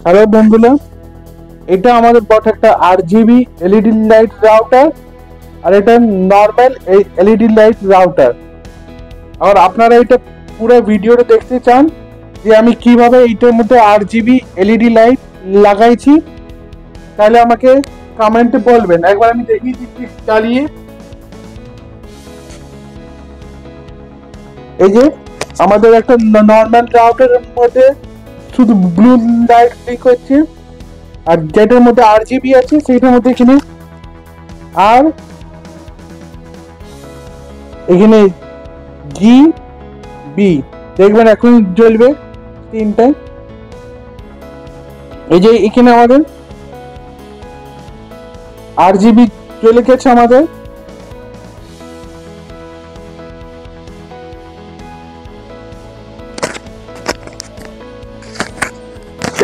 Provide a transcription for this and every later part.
Hello বন্ধুরা, এটা আমাদের বটে একটা RGB এলইডি লাইট রাউটার, আর এটা নর্মাল এলইডি লাইট রাউটার। আর আপনারা এটা পুরো ভিডিওটা দেখতে চান যে আমি কিভাবে এইটার মধ্যে RGB এলইডি লাইট লাগাইছি, তাহলে আমাকে কমেন্টে বলবেন। একবার আমি দেখিয়ে দিচ্ছি চালিয়ে। এই যে আমাদের একটা নর্মাল রাউটারের মধ্যে শুধু ব্লু লাইট ক্লিক হচ্ছে, আর যেটার মধ্যে RGB আছে সেটার মধ্যে এখানে আর এখানে GB দেখবেন এখন জ্বলবে তিনটায়। এই যে এখানে আমাদের RGB চলে গেছে আমাদের।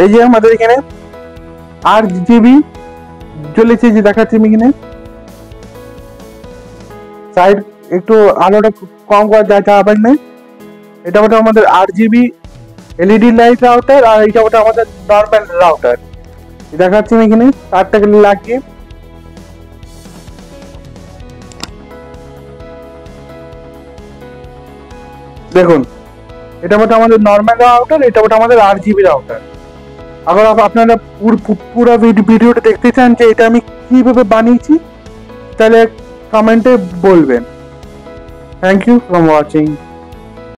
এই যে আমাদের এখানে RGB জ্বলেছে, যে দেখাচ্ছি আমি এখানে। সাইড একটু আলোটা কম করা যায় আবার নেই। এটা ওটা আমাদের RGB এলইডি লাইট রাউটার, আর এটা ওটা আমাদের নর্মাল রাউটার। দেখাচ্ছি আমি এখানে তারটাকে লাগিয়ে। দেখুন, এটা ওটা আমাদের নর্মাল রাউটার, এটা ওটা আমাদের RGB রাউটার। আবার আপনারা পুরো ভিডিওটা দেখতে চান যে এটা আমি কিভাবে বানিয়েছি, তাহলে কমেন্টে বলবেন। Thank you for watching.